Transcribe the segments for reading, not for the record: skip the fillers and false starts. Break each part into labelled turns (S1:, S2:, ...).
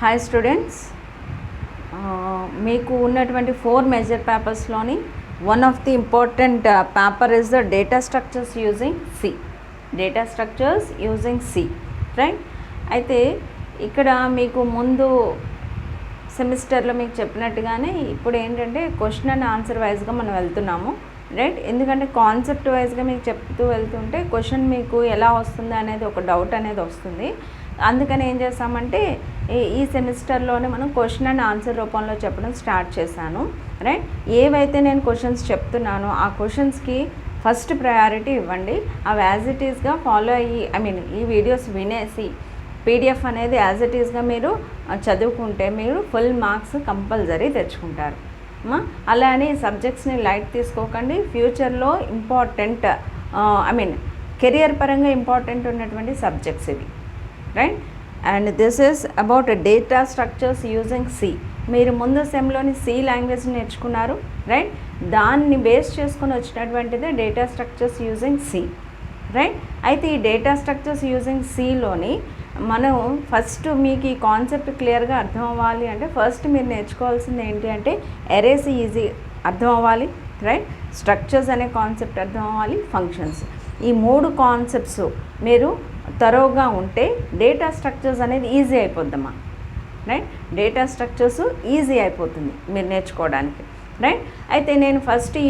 S1: Hi students, మీకు ఉన్నటువంటి 4 major పేపర్స్లోని one of the important paper is the data structures using C. Data structures using C, right. అయితే ఇక్కడ మీకు ముందు సెమిస్టర్లో మీకు చెప్పినట్టుగానే ఇప్పుడు ఏంటంటే క్వశ్చన్ అండ్ ఆన్సర్ వైజ్గా మనం వెళ్తున్నాము, రైట్. ఎందుకంటే కాన్సెప్ట్ వైజ్గా మీకు చెప్తూ వెళ్తుంటే క్వశ్చన్ మీకు ఎలా వస్తుంది అనేది ఒక డౌట్ అనేది వస్తుంది. అందుకని ఏం చేస్తామంటే ఈ సెమిస్టర్లోనే మనం క్వశ్చన్ అండ్ ఆన్సర్ రూపంలో చెప్పడం స్టార్ట్ చేశాను, రైట్. ఏవైతే నేను క్వశ్చన్స్ చెప్తున్నానో ఆ క్వశ్చన్స్కి ఫస్ట్ ప్రయారిటీ ఇవ్వండి. అవి యాజ్ ఇట్ ఈస్గా ఫాలో అయ్యి ఈ వీడియోస్ వినేసి పీడిఎఫ్ అనేది యాజ్ ఇట్ ఈస్గా మీరు చదువుకుంటే మీరు ఫుల్ మార్క్స్ కంపల్సరీ తెచ్చుకుంటారు. అలా అని సబ్జెక్ట్స్ని లైట్ తీసుకోకండి. ఫ్యూచర్లో ఇంపార్టెంట్ కెరియర్ పరంగా ఇంపార్టెంట్ ఉన్నటువంటి సబ్జెక్ట్స్ ఇవి, right. And this is about data structures using C. మీరు ముందు సెమ్లోని సి లాంగ్వేజ్ నేర్చుకున్నారు, రైట్. దాన్ని బేస్ చేసుకొని వచ్చినటువంటిదే data structures using C, right. అయితే ఈ డేటా స్ట్రక్చర్స్ యూజింగ్ సిలోని మనం ఫస్ట్ మీకు ఈ కాన్సెప్ట్ క్లియర్గా అర్థం అవ్వాలి అంటే ఫస్ట్ మీరు నేర్చుకోవాల్సింది ఏంటి అంటే ఎరేస్ ఈజీ అర్థం అవ్వాలి, రైట్. స్ట్రక్చర్స్ అనే కాన్సెప్ట్ అర్థం అవ్వాలి, ఫంక్షన్స్. ఈ 3 కాన్సెప్ట్స్ మీరు తరోగా ఉంటే డేటా స్ట్రక్చర్స్ అనేది ఈజీ అయిపోద్దమ్మా, రైట్. డేటా స్ట్రక్చర్స్ ఈజీ అయిపోతుంది మీరు నేర్చుకోవడానికి, రైట్. అయితే నేను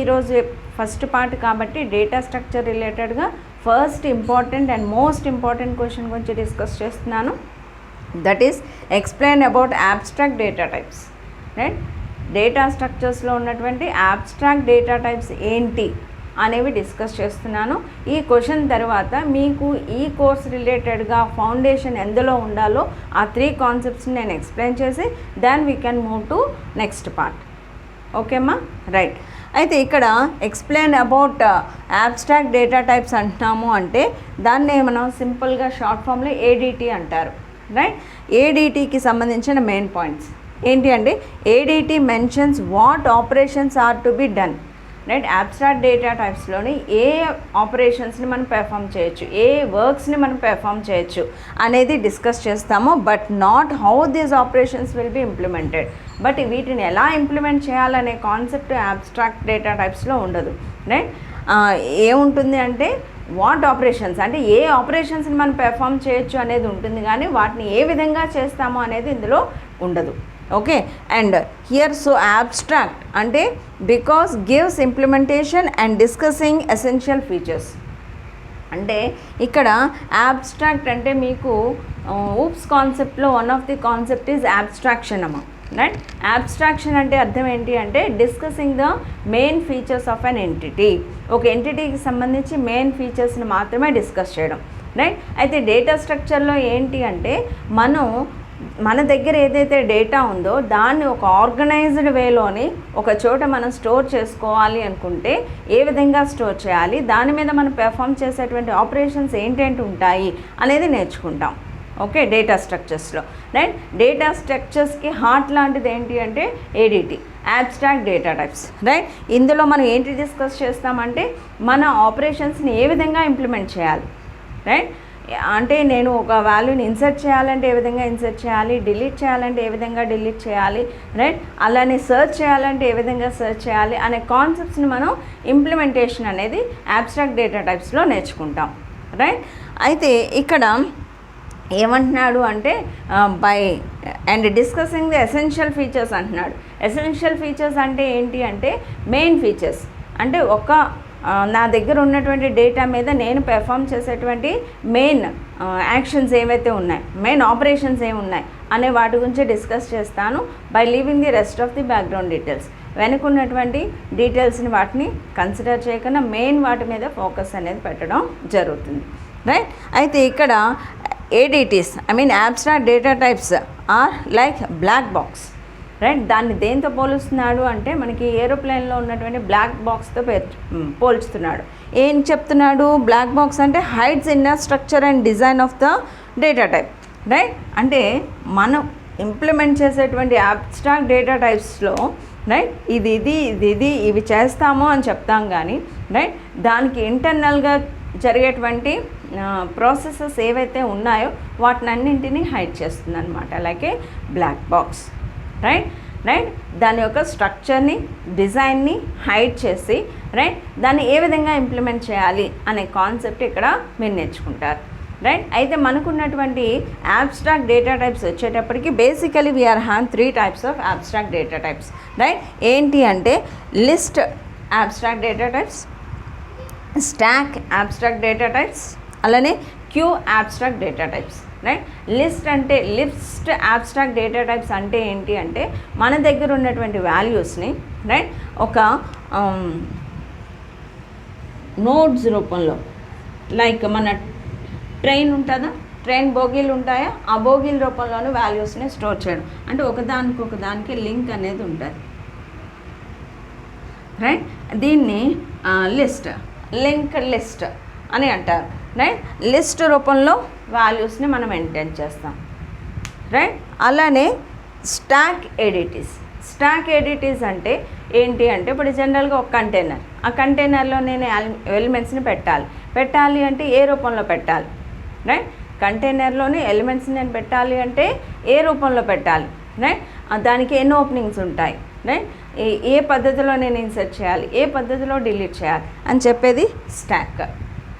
S1: ఈరోజు ఫస్ట్ పార్ట్ కాబట్టి డేటా స్ట్రక్చర్ రిలేటెడ్గా first important and most important question గురించి డిస్కస్ చేస్తున్నాను. That is explain about abstract data types, right. Data స్ట్రక్చర్స్లో ఉన్నటువంటి అబ్స్ట్రాక్ట్ డేటా టైప్స్ ఏంటి అనేవి డిస్కస్ చేస్తున్నాను. ఈ క్వశ్చన్ తర్వాత మీకు ఈ కోర్స్ రిలేటెడ్గా ఫౌండేషన్ ఎందులో ఉండాలో ఆ 3 కాన్సెప్ట్స్ని నేను ఎక్స్ప్లెయిన్ చేసి then we can move to next part. ఓకేమ్మా, రైట్. అయితే ఇక్కడ explain about abstract data types అంటున్నాము అంటే దాన్ని మనం సింపుల్గా షార్ట్ ఫామ్లో ఏడిటి అంటారు, రైట్. ఏడిటికి సంబంధించిన మెయిన్ పాయింట్స్ ఏంటి అంటే ADT mentions what operations are to be done, right. Abstract data టైప్స్లోని ఏ ఆపరేషన్స్ని మనం పెర్ఫామ్ చేయొచ్చు, ఏ వర్క్స్ని మనం పెర్ఫామ్ చేయొచ్చు అనేది డిస్కస్ చేస్తాము. But not how these operations will be implemented. But వీటిని ఎలా ఇంప్లిమెంట్ చేయాలనే కాన్సెప్ట్ అబ్స్ట్రాక్ట్ డేటా టైప్స్లో ఉండదు, రైట్. ఏముంటుంది అంటే వాట్ ఆపరేషన్స్ అంటే ఏ ఆపరేషన్స్ని మనం పెర్ఫామ్ చేయొచ్చు అనేది ఉంటుంది, కానీ వాటిని ఏ విధంగా చేస్తాము అనేది ఇందులో ఉండదు. Okay. And here so abstract అంటే because gives implementation and discussing essential features. అంటే ఇక్కడ అబ్స్ట్రాక్ట్ అంటే మీకు ఊప్స్ కాన్సెప్ట్లో one of the concept is abstraction అమ్మా, రైట్. అబ్స్ట్రాక్షన్ అంటే అర్థం ఏంటి అంటే discussing the main features of an entity. ఒక ఎంటిటీకి సంబంధించి మెయిన్ ఫీచర్స్ని మాత్రమే డిస్కస్ చేయడం, రైట్. అయితే డేటా స్ట్రక్చర్లో ఏంటి అంటే మన దగ్గర ఏదైతే డేటా ఉందో దాన్ని ఒక ఆర్గనైజ్డ్ వేలోని ఒక చోట మనం స్టోర్ చేసుకోవాలి అనుకుంటే ఏ విధంగా స్టోర్ చేయాలి, దాని మీద మనం పెర్ఫామ్ చేసేటువంటి ఆపరేషన్స్ ఏంటేంటి ఉంటాయి అనేది నేర్చుకుంటాం. ఓకే, డేటా స్ట్రక్చర్స్లో, రైట్. డేటా స్ట్రక్చర్స్కి హార్ట్ లాంటిది ఏంటి అంటే ADT, abstract data types, right. ఇందులో మనం ఏంటి డిస్కస్ చేస్తామంటే మన ఆపరేషన్స్ని ఏ విధంగా ఇంప్లిమెంట్ చేయాలి, రైట్. అంటే నేను ఒక వాల్యూని ఇన్సర్ట్ చేయాలంటే ఏ విధంగా ఇన్సర్ట్ చేయాలి, డిలీట్ చేయాలంటే ఏ విధంగా డిలీట్ చేయాలి, రైట్. అలానే సెర్చ్ చేయాలంటే ఏ విధంగా సెర్చ్ చేయాలి అనే కాన్సెప్ట్స్ని మనం ఇంప్లిమెంటేషన్ అనేది అబ్స్ట్రాక్ట్ డేటా టైప్స్లో నేర్చుకుంటాం, రైట్. అయితే ఇక్కడ ఏమంటున్నాడు అంటే by and discussing the essential features అంటున్నాడు. ఎసెన్షియల్ ఫీచర్స్ అంటే ఏంటి అంటే మెయిన్ ఫీచర్స్ అంటే నా దగ్గర ఉన్నటువంటి డేటా మీద నేను పెర్ఫామ్ చేసేటువంటి మెయిన్ యాక్షన్స్ ఏవైతే ఉన్నాయి, మెయిన్ ఆపరేషన్స్ ఏమి ఉన్నాయి అనే వాటి గురించి డిస్కస్ చేస్తాను. By leaving the rest of the background details, వెనుకున్నటువంటి డీటెయిల్స్ని వాటిని కన్సిడర్ చేయకుండా మెయిన్ వాటి మీద ఫోకస్ అనేది పెట్టడం జరుగుతుంది, రైట్. అయితే ఇక్కడ ADTs abstract data types are like black box, right. దాన్ని దేంతో పోలుస్తున్నాడు అంటే మనకి ఏరోప్లేన్లో ఉన్నటువంటి బ్లాక్ బాక్స్తో పోల్చుతున్నాడు. ఏం చెప్తున్నాడు, బ్లాక్ బాక్స్ అంటే hides inner structure and design of the data type, right. అంటే మనం ఇంప్లిమెంట్ చేసేటువంటి అబ్స్ట్రాక్ట్ డేటా టైప్స్లో, రైట్, ఇవి చేస్తాము అని చెప్తాం కానీ, రైట్, దానికి ఇంటర్నల్గా జరిగేటువంటి ప్రాసెసెస్ ఏవైతే ఉన్నాయో వాటినన్నింటినీ హైడ్ చేస్తుంది అనమాట, like a black box. Right right దాని యొక్క స్ట్రక్చర్ని, డిజైన్ని హైడ్ చేసి రైట్ దాన్ని ఏ విధంగా ఇంప్లిమెంట్ చేయాలి అనే కాన్సెప్ట్ ఇక్కడ మీరు నేర్చుకుంటారు. రైట్ అయితే మనకున్నటువంటి అబ్స్ట్రాక్ట్ డేటా టైప్స్ వచ్చేటప్పటికి basically we are have 3 types of abstract data types. Right ఏంటి అంటే list abstract data types, stack abstract data types, అలానే queue abstract data types. Right list abstract data types అంటే ఏంటి అంటే మన దగ్గర ఉన్నటువంటి వాల్యూస్ని రైట్ ఒక నోట్స్ రూపంలో, లైక్ మన ట్రైన్ ఉంటుందా, ట్రైన్ బోగీలు ఉంటాయా, ఆ బోగీల రూపంలోనే వాల్యూస్ని స్టోర్ చేయడం, అంటే ఒకదానికి లింక్ అనేది ఉంటుంది. రైట్ దీన్ని లింక్ లిస్ట్ అని అంటారు. రైట్ లిస్ట్ రూపంలో వాల్యూస్ని మనం మెయింటైన్ చేస్తాం. రైట్ అలానే స్టాక్ ఎడిటీస్ అంటే ఏంటి అంటే ఇప్పుడు జనరల్గా ఒక కంటైనర్, ఆ కంటైనర్లో నేను ఎలిమెంట్స్ని పెట్టాలి అంటే ఏ రూపంలో పెట్టాలి. రైట్ కంటైనర్లోని ఎలిమెంట్స్ని నేను పెట్టాలి అంటే ఏ రూపంలో పెట్టాలి. రైట్ దానికి ఎన్ని ఓపెనింగ్స్ ఉంటాయి, రైట్ ఏ పద్ధతిలో నేను ఇన్సర్ట్ చేయాలి, ఏ పద్ధతిలో డిలీట్ చేయాలి అని చెప్పేది స్టాక్.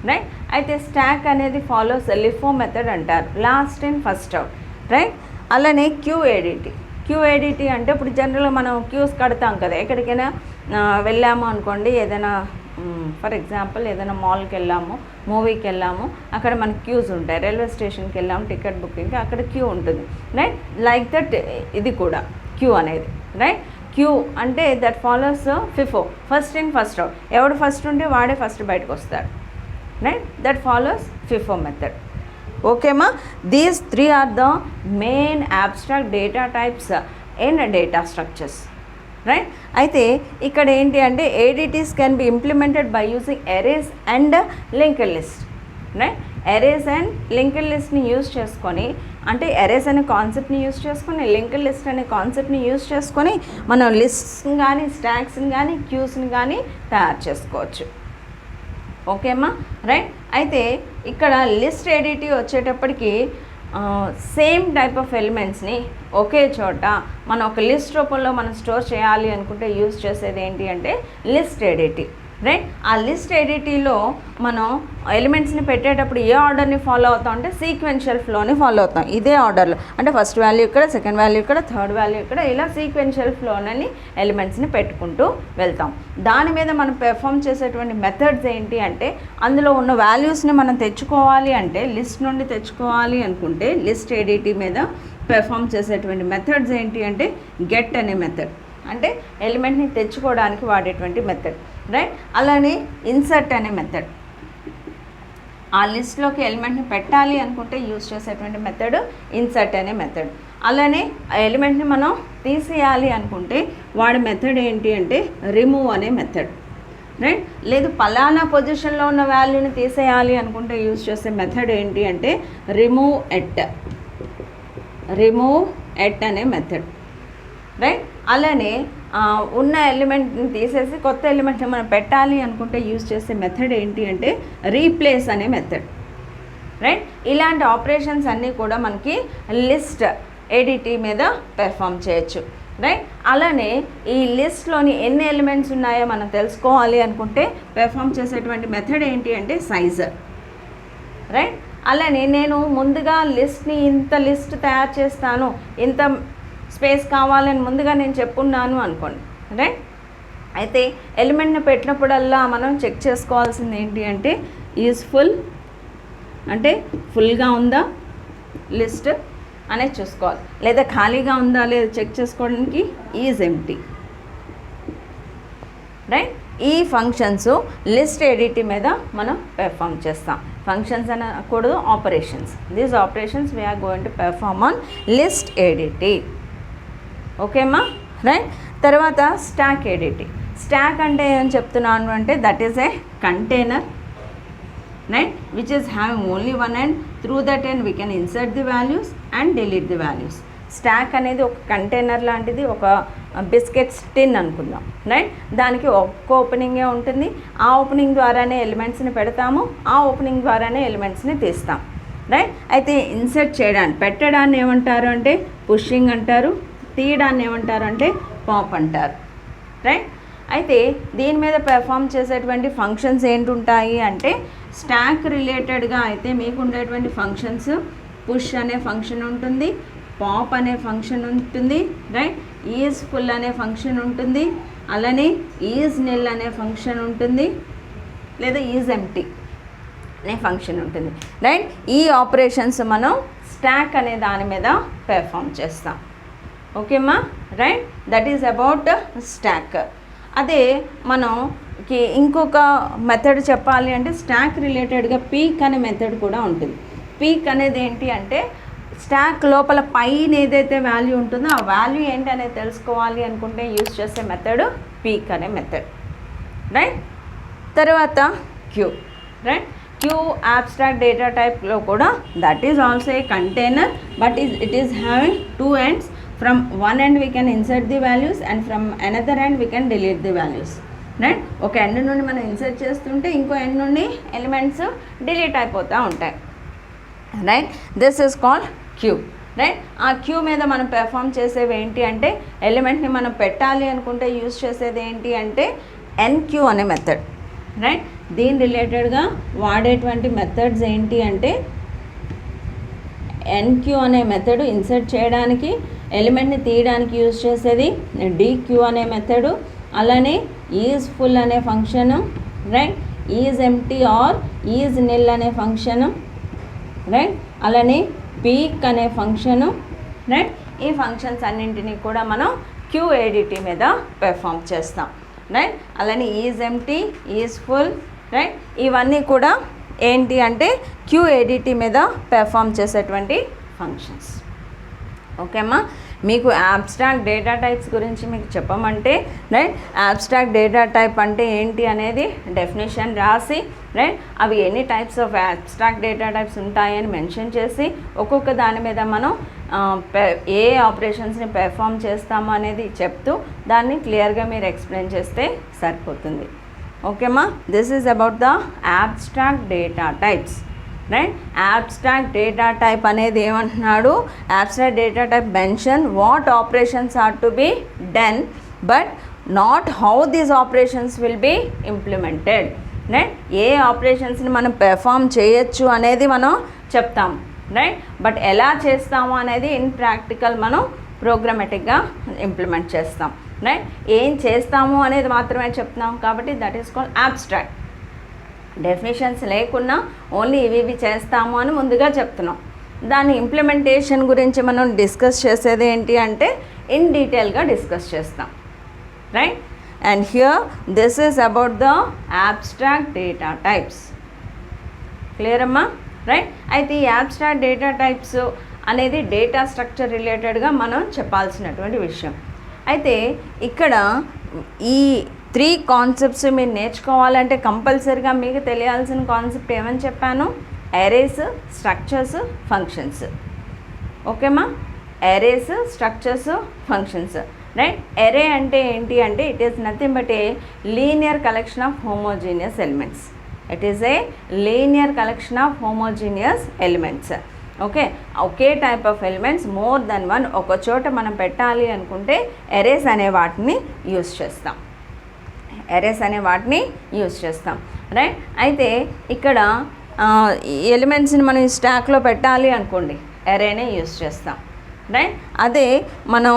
S1: రైట్ అయితే స్టాక్ అనేది ఫాలోస్ లిఫో మెథడ్ అంటారు, last in first out. Right అలానే క్యూ ఎడిటీ అంటే ఇప్పుడు జనరల్గా మనం క్యూస్ కడతాం కదా, ఎక్కడికైనా వెళ్ళాము అనుకోండి, ఏదైనా ఫర్ ఎగ్జాంపుల్ ఏదైనా మాల్కి వెళ్ళాము, మూవీకి వెళ్ళాము, అక్కడ మనకి క్యూస్ ఉంటాయి. రైల్వే స్టేషన్కి వెళ్ళాము టికెట్ బుకింగ్కి, అక్కడ క్యూ ఉంటుంది. రైట్ లైక్ దట్ ఇది కూడా క్యూ అనేది. రైట్ క్యూ అంటే that follows FIFO, first in first out. ఎవడు ఫస్ట్ ఉంటే వాడే ఫస్ట్ బయటకు వస్తాడు. Right that follows FIFO method. ఓకేమా, these 3 are the main abstract data types in data structures. Right అయితే ఇక్కడ ఏంటి అంటే ADTs can be implemented by using arrays and linked list. Right arrays and linked లిస్ట్ని use చేసుకొని, అంటే arrays అనే కాన్సెప్ట్ని యూజ్ చేసుకొని, లింక్డ్ లిస్ట్ అనే కాన్సెప్ట్ని యూజ్ చేసుకొని మనం లిస్ట్స్ని కానీ, స్టాక్స్ని కానీ, క్యూస్ని కానీ తయారు చేసుకోవచ్చు. ఓకేమ్మా. రైట్ అయితే ఇక్కడ లిస్ట్ ఎడిటీ వచ్చేటప్పటికి సేమ్ టైప్ ఆఫ్ ఎలిమెంట్స్ని ఒకే చోట మనం ఒక లిస్ట్ రూపంలో మనం స్టోర్ చేయాలి అనుకుంటే యూజ్ చేసేది ఏంటి అంటే లిస్ట్ ఎడిటీ. రైట్ ఆ లిస్ట్ ఎడిటీలో మనం ఎలిమెంట్స్ని పెట్టేటప్పుడు ఏ ఆర్డర్ని ఫాలో అవుతాం అంటే సీక్వెన్షియల్ ఫ్లోని ఫాలో అవుతాం. ఇదే ఆర్డర్లో అంటే ఫస్ట్ వాల్యూ ఇక్కడ, సెకండ్ వాల్యూ ఇక్కడ, థర్డ్ వాల్యూ ఇక్కడ, ఇలా సీక్వెన్షియల్ ఫ్లోని ఎలిమెంట్స్ని పెట్టుకుంటూ వెళ్తాం. దాని మీద మనం పెర్ఫామ్ చేసేటువంటి మెథడ్స్ ఏంటి అంటే అందులో ఉన్న వాల్యూస్ని మనం తెచ్చుకోవాలి అంటే, లిస్ట్ నుండి తెచ్చుకోవాలి అనుకుంటే లిస్ట్ ఎడిటీ మీద పెర్ఫామ్ చేసేటువంటి మెథడ్స్ ఏంటి అంటే గెట్ అనే మెథడ్, అంటే ఎలిమెంట్ని తెచ్చుకోవడానికి వాడేటువంటి మెథడ్. రైట్ అలానే ఇన్సర్ట్ అనే మెథడ్, ఆ లిస్ట్లోకి ఎలిమెంట్ని పెట్టాలి అనుకుంటే యూజ్ చేసేటువంటి మెథడ్ ఇన్సర్ట్ అనే మెథడ్. అలానే ఆ ఎలిమెంట్ని మనం తీసేయాలి అనుకుంటే వాడి మెథడ్ ఏంటి అంటే రిమూవ్ అనే మెథడ్. రైట్ లేదు పలానా పొజిషన్లో ఉన్న వాల్యూని తీసేయాలి అనుకుంటే యూజ్ చేసే మెథడ్ ఏంటి అంటే రిమూవ్ ఎట్ అనే మెథడ్. రైట్ అలానే ఉన్న ఎలిమెంట్ని తీసేసి కొత్త ఎలిమెంట్ని మనం పెట్టాలి అనుకుంటే యూజ్ చేసే మెథడ్ ఏంటి అంటే రీప్లేస్ అనే మెథడ్. రైట్ ఇలాంటి ఆపరేషన్స్ అన్నీ కూడా మనకి లిస్ట్ ఎడిటీ మీద పెర్ఫామ్ చేయొచ్చు. రైట్ అలానే ఈ లిస్ట్లోని ఎన్ని ఎలిమెంట్స్ ఉన్నాయో మనం తెలుసుకోవాలి అనుకుంటే పెర్ఫామ్ చేసేటువంటి మెథడ్ ఏంటి అంటే సైజర్. రైట్ అలానే నేను ముందుగా ఇంత లిస్ట్ తయారు చేస్తాను, ఇంత స్పేస్ కావాలని ముందుగా నేను చెప్పుకున్నాను అనుకోండి. రైట్ అయితే ఎలిమెంట్ని పెట్టినప్పుడల్లా మనం చెక్ చేసుకోవాల్సింది ఏంటి అంటే యూస్ఫుల్ అంటే ఫుల్గా ఉందా లిస్ట్ అనేది చూసుకోవాలి, లేదా ఖాళీగా ఉందా లేదా చెక్ చేసుకోవడానికి ఈజ్ ఎంప్టీ. రైట్ ఈ ఫంక్షన్స్ లిస్ట్ ఎడిటీ మీద మనం పెర్ఫామ్ చేస్తాం. ఫంక్షన్స్ అనకూడదు, operations. These operations we are going to perform on list ADT. ఓకేమ్మా. రైట్ తర్వాత స్టాక్ ఎడిటీ. స్టాక్ అంటే ఏం చెప్తున్నాను అంటే that is a container, right which is having only one end. Through that end we can insert the values and delete the values. Stock అనేది ఒక container లాంటిది, ఒక బిస్కెట్స్ టిన్ అనుకుందాం, రైట్. దానికి ఒక్క ఓపెనింగే ఉంటుంది. ఆ ఓపెనింగ్ ద్వారానే ఎలిమెంట్స్ని పెడతాము, ఆ ఓపెనింగ్ ద్వారానే ఎలిమెంట్స్ని తీస్తాం, రైట్. అయితే ఇన్సర్ట్ చేయడానికి, పెట్టడాన్ని ఏమంటారు అంటే పుషింగ్ అంటారు, తీయడాన్ని ఏమంటారు అంటే పాప్ అంటారు, రైట్. అయితే దీని మీద పెర్ఫామ్ చేసేటువంటి ఫంక్షన్స్ ఏంటుంటాయి అంటే స్టాక్ రిలేటెడ్గా అయితే మీకు ఉండేటువంటి ఫంక్షన్స్ పుష్ అనే ఫంక్షన్ ఉంటుంది, పాప్ అనే ఫంక్షన్ ఉంటుంది, రైట్. ఈజ్ ఫుల్ అనే ఫంక్షన్ ఉంటుంది, అలానే ఈజ్ నిల్ అనే ఫంక్షన్ ఉంటుంది, లేదా ఈజ్ ఎంప్టీ అనే ఫంక్షన్ ఉంటుంది, రైట్. ఈ ఆపరేషన్స్ మనం స్టాక్ అనే దాని మీద పెర్ఫామ్ చేస్తాం. ఓకేమ్మా, right. That is about stack. అదే మనకి ఇంకొక మెథడ్ చెప్పాలి అంటే స్టాక్ రిలేటెడ్గా పీక్ అనే మెథడ్ కూడా ఉంటుంది. పీక్ అనేది ఏంటి అంటే స్టాక్ లోపల పైన ఏదైతే వాల్యూ ఉంటుందో ఆ వాల్యూ ఏంటి అనేది తెలుసుకోవాలి అనుకుంటే యూజ్ చేసే మెథడ్ పీక్ అనే మెథడ్, రైట్. తర్వాత queue, right. Queue abstract data టైప్లో కూడా that is also a container, but it is having two ends. From one end we can insert the values and from another end we can delete the values, right. ఒక end నుండి మనం insert చేస్తుంటే ఇంకో end నుండి elements delete అయిపోతూ ఉంటాయి, right. This is called queue, right. ఆ queue మీద మనం పెర్ఫామ్ చేసేవి ఏంటి అంటే ఎలిమెంట్ని మనం పెట్టాలి అనుకుంటే యూజ్ చేసేది ఏంటి అంటే ఎన్క్యూ అనే మెథడ్, రైట్. దీని రిలేటెడ్గా వాడేటువంటి మెథడ్స్ ఏంటి అంటే ఎన్క్యూ అనే మెథడ్ ఇన్సర్ట్ చేయడానికి, ఎలిమెంట్ని తీయడానికి యూజ్ చేసేది డీక్యూ అనే మెథడు, అలానే ఈజ్ ఫుల్ అనే function, right. Is empty or is nil అనే ఫంక్షను, రైట్. అలానే పీక్ అనే ఫంక్షను, రైట్. ఈ ఫంక్షన్స్ అన్నింటినీ కూడా మనం QADT మీద పెర్ఫామ్ చేస్తాం, రైట్. అలానే is empty, is full, right. ఇవన్నీ కూడా ఏంటి అంటే QADT మీద పెర్ఫామ్ చేసేటువంటి ఫంక్షన్స్. ఓకేమ్మా, మీకు abstract డేటా టైప్స్ గురించి మీకు చెప్పమంటే, రైట్, abstract డేటా టైప్ అంటే ఏంటి అనేది డెఫినేషన్ రాసి, రైట్, అవి ఎన్ని types of abstract data types ఉంటాయని మెన్షన్ చేసి ఒక్కొక్క దాని మీద మనం ఏ ఆపరేషన్స్ని పెర్ఫామ్ చేస్తాము అనేది చెప్తూ దాన్ని క్లియర్గా మీరు ఎక్స్ప్లెయిన్ చేస్తే సరిపోతుంది. ఓకేమ్మా, this is about the abstract data types, right. abstract data type అనేది ఏమంటున్నాడు, abstract data type mention what operations are to be done but not how these operations will be implemented, right. ఏ ఆపరేషన్స్ని మనం perform చేయొచ్చు అనేది మనం చెప్తాం, right. But ఎలా చేస్తాము అనేది ఇన్ ప్రాక్టికల్ మనం ప్రోగ్రామేటిక్గా ఇంప్లిమెంట్ చేస్తాం, రైట్. ఏం చేస్తాము అనేది మాత్రమే చెప్తున్నాం కాబట్టి that is called abstract. Definitions లేకున్నా ఓన్లీ ఇవి చేస్తాము అని ముందుగా చెప్తున్నాం. దాని ఇంప్లిమెంటేషన్ గురించి మనం డిస్కస్ చేసేది ఏంటి అంటే ఇన్ డీటెయిల్గా డిస్కస్ చేస్తాం, right. And here this is about the abstract data types. Clear అమ్మా, రైట్. అయితే ఈ abstract డేటా టైప్స్ అనేది డేటా స్ట్రక్చర్ రిలేటెడ్గా మనం చెప్పాల్సినటువంటి విషయం. అయితే ఇక్కడ ఈ 3 కాన్సెప్ట్స్ మీరు నేర్చుకోవాలంటే కంపల్సరీగా మీకు తెలియాల్సిన కాన్సెప్ట్ ఏమని చెప్పాను, అరేస్, స్ట్రక్చర్స్, ఫంక్షన్స్. ఓకేమా, arrays, structures, functions, right. Array అంటే ఏంటి అంటే it is nothing but a linear collection of homogeneous elements. It is a linear collection of homogeneous elements. Okay, ఒకే type of elements more than one ఒక చోట మనం పెట్టాలి అనుకుంటే అరేస్ అనే వాటిని యూజ్ చేస్తాం, అరేస్ అనే వాటిని యూజ్ చేస్తాం, రైట్. అయితే ఇక్కడ ఎలిమెంట్స్ని మనం ఈ స్టాక్లో పెట్టాలి అనుకోండి అరేనే యూజ్ చేస్తాం, రైట్. అదే మనం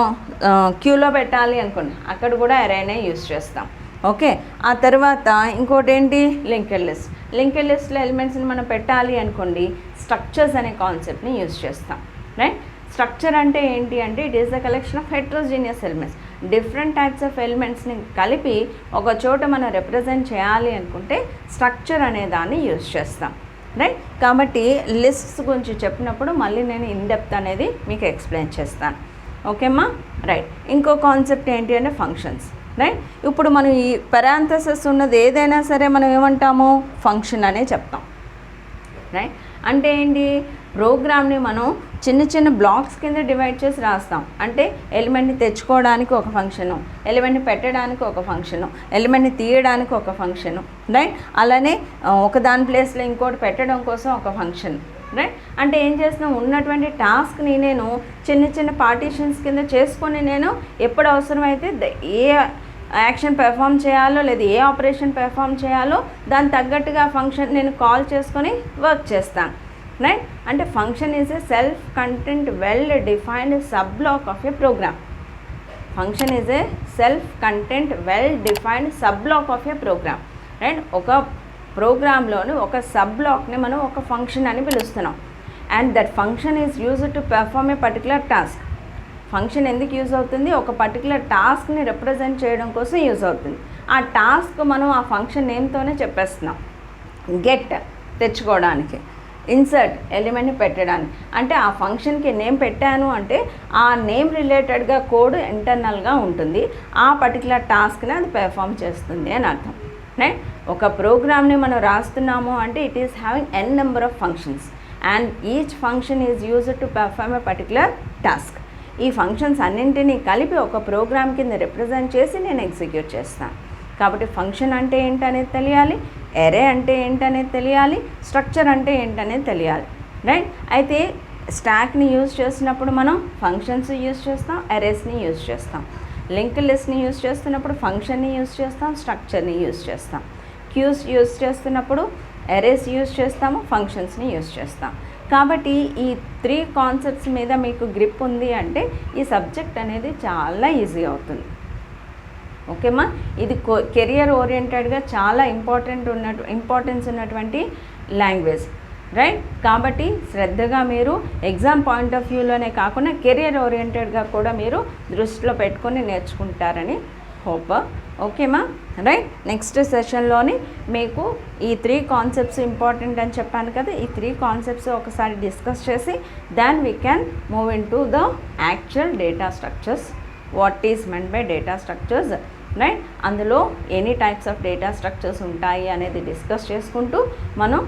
S1: క్యూలో పెట్టాలి అనుకోండి అక్కడ కూడా అరేనే యూజ్ చేస్తాం. ఓకే, ఆ తర్వాత ఇంకోటి ఏంటి లింక్డ్ లిస్ట్. లింక్డ్ లిస్ట్లో ఎలిమెంట్స్ని మనం పెట్టాలి అనుకోండి స్ట్రక్చర్స్ అనే కాన్సెప్ట్ని యూజ్ చేస్తాం, రైట్. స్ట్రక్చర్ అంటే ఏంటి అంటే it is the collection of heterogeneous elements. Different types of ఎలిమెంట్స్ని కలిపి ఒక చోట మనం రిప్రజెంట్ చేయాలి అనుకుంటే స్ట్రక్చర్ అనే దాన్ని యూజ్ చేస్తాం, రైట్. కాబట్టి లిస్ట్స్ గురించి చెప్పినప్పుడు మళ్ళీ నేను ఇన్ డెప్త్ అనేది మీకు ఎక్స్ప్లెయిన్ చేస్తాను. ఓకేమ్మా, రైట్. ఇంకో కాన్సెప్ట్ ఏంటి అంటే ఫంక్షన్స్, రైట్. ఇప్పుడు మనం ఈ పెరాంథసిస్ ఉన్నది ఏదైనా సరే మనం ఏమంటాము ఫంక్షన్ అనే చెప్తాం, రైట్. అంటే ఏంటి ప్రోగ్రామ్ని మనం చిన్న చిన్న బ్లాక్స్ కింద డివైడ్ చేసి రాస్తాం. అంటే ఎలిమెంట్ని తెచ్చుకోవడానికి ఒక ఫంక్షను, ఎలిమెంట్ని పెట్టడానికి ఒక ఫంక్షను, ఎలిమెంట్ని తీయడానికి ఒక ఫంక్షను, రైట్. అలానే ఒకదాని ప్లేస్లో ఇంకోటి పెట్టడం కోసం ఒక ఫంక్షన్, రైట్. అంటే ఏం చేస్తున్నాం, ఉన్నటువంటి టాస్క్ని నేను చిన్న చిన్న పార్టీషన్స్ కింద చేసుకొని నేను ఎప్పుడు అవసరమైతే ఏ యాక్షన్ పెర్ఫామ్ చేయాలో లేదా ఏ ఆపరేషన్ పెర్ఫామ్ చేయాలో దాని తగ్గట్టుగా ఫంక్షన్ నేను కాల్ చేసుకొని వర్క్ చేస్తాను, రైట్. అంటే function is a self content well defined sub block of a program. Function is a self content well defined sub block of a program, right. ఒక ప్రోగ్రాంలోని ఒక సబ్ బ్లాక్ని మనం ఒక ఫంక్షన్ అని పిలుస్తున్నాం. And that function is used to perform a particular task. Function ఎందుకు use అవుతుంది, ఒక పర్టికులర్ టాస్క్ని రిప్రజెంట్ చేయడం కోసం యూజ్ అవుతుంది. ఆ టాస్క్ మనం ఆ ఫంక్షన్ నేమ్తోనే చెప్పేస్తున్నాం. గెట్ తెచ్చుకోవడానికి, ఇన్సర్ట్ ఎలిమెంట్ని పెట్టడానికి. అంటే ఆ ఫంక్షన్కి నేమ్ పెట్టాను అంటే ఆ నేమ్ రిలేటెడ్గా కోడ్ ఇంటర్నల్గా ఉంటుంది, ఆ పర్టికులర్ టాస్క్ని అది పెర్ఫామ్ చేస్తుంది అని అర్థం, రైట్. ఒక ప్రోగ్రామ్ని మనం రాస్తున్నాము అంటే it is having n number of functions and each function is used to perform a particular task. ఈ ఫంక్షన్స్ అన్నింటినీ కలిపి ఒక ప్రోగ్రామ్ కింద రిప్రజెంట్ చేసి నేను ఎగ్జిక్యూట్ చేస్తాను. కాబట్టి ఫంక్షన్ అంటే ఏంటనేది తెలియాలి, ఎరే అంటే ఏంటనేది తెలియాలి, స్ట్రక్చర్ అంటే ఏంటనేది తెలియాలి, రైట్. అయితే స్టాక్ని యూజ్ చేసినప్పుడు మనం ఫంక్షన్స్ యూజ్ చేస్తాం, ఎరేస్ని యూజ్ చేస్తాం. లింక్ లిస్ట్ని యూజ్ చేస్తున్నప్పుడు ఫంక్షన్ని యూజ్ చేస్తాం, స్ట్రక్చర్ని యూజ్ చేస్తాం. క్యూస్ యూజ్ చేస్తున్నప్పుడు ఎరేస్ యూజ్ చేస్తాము, ఫంక్షన్స్ని యూజ్ చేస్తాం. కాబట్టి ఈ 3 కాన్సెప్ట్స్ మీద మీకు గ్రిప్ ఉంది అంటే ఈ సబ్జెక్ట్ అనేది చాలా ఈజీ అవుతుంది. ఓకేమ్మా, ఇది కెరియర్ ఓరియంటెడ్గా చాలా ఇంపార్టెన్స్ ఉన్నటువంటి లాంగ్వేజ్, రైట్. కాబట్టి శ్రద్ధగా మీరు ఎగ్జామ్ పాయింట్ ఆఫ్ వ్యూలోనే కాకుండా కెరియర్ ఓరియంటెడ్గా కూడా మీరు దృష్టిలో పెట్టుకొని నేర్చుకుంటారని హోప్. ఓకేమా, రైట్. నెక్స్ట్ సెషన్లోని మీకు ఈ 3 కాన్సెప్ట్స్ ఇంపార్టెంట్ అని చెప్పాను కదా, ఈ 3 కాన్సెప్ట్స్ ఒకసారి డిస్కస్ చేసి then we can move into the actual data structures. What is meant by data structures, right. అందులో ఎనీ టైప్స్ ఆఫ్ డేటా స్ట్రక్చర్స్ ఉంటాయి అనేది డిస్కస్ చేసుకుంటూ మనం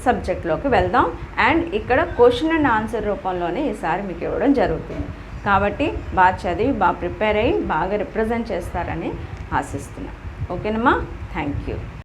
S1: సబ్జెక్ట్లోకి వెళ్దాం. అండ్ ఇక్కడ క్వశ్చన్ అండ్ ఆన్సర్ రూపంలోనే ఈసారి మీకు ఇవ్వడం జరుగుతుంది. కాబట్టి బాగా చదివి బాగా ప్రిపేర్ అయ్యి బాగా రిప్రజెంట్ చేస్తారని ఆశిస్తున్నాను. ఓకేనమ్మా, థ్యాంక్ యూ.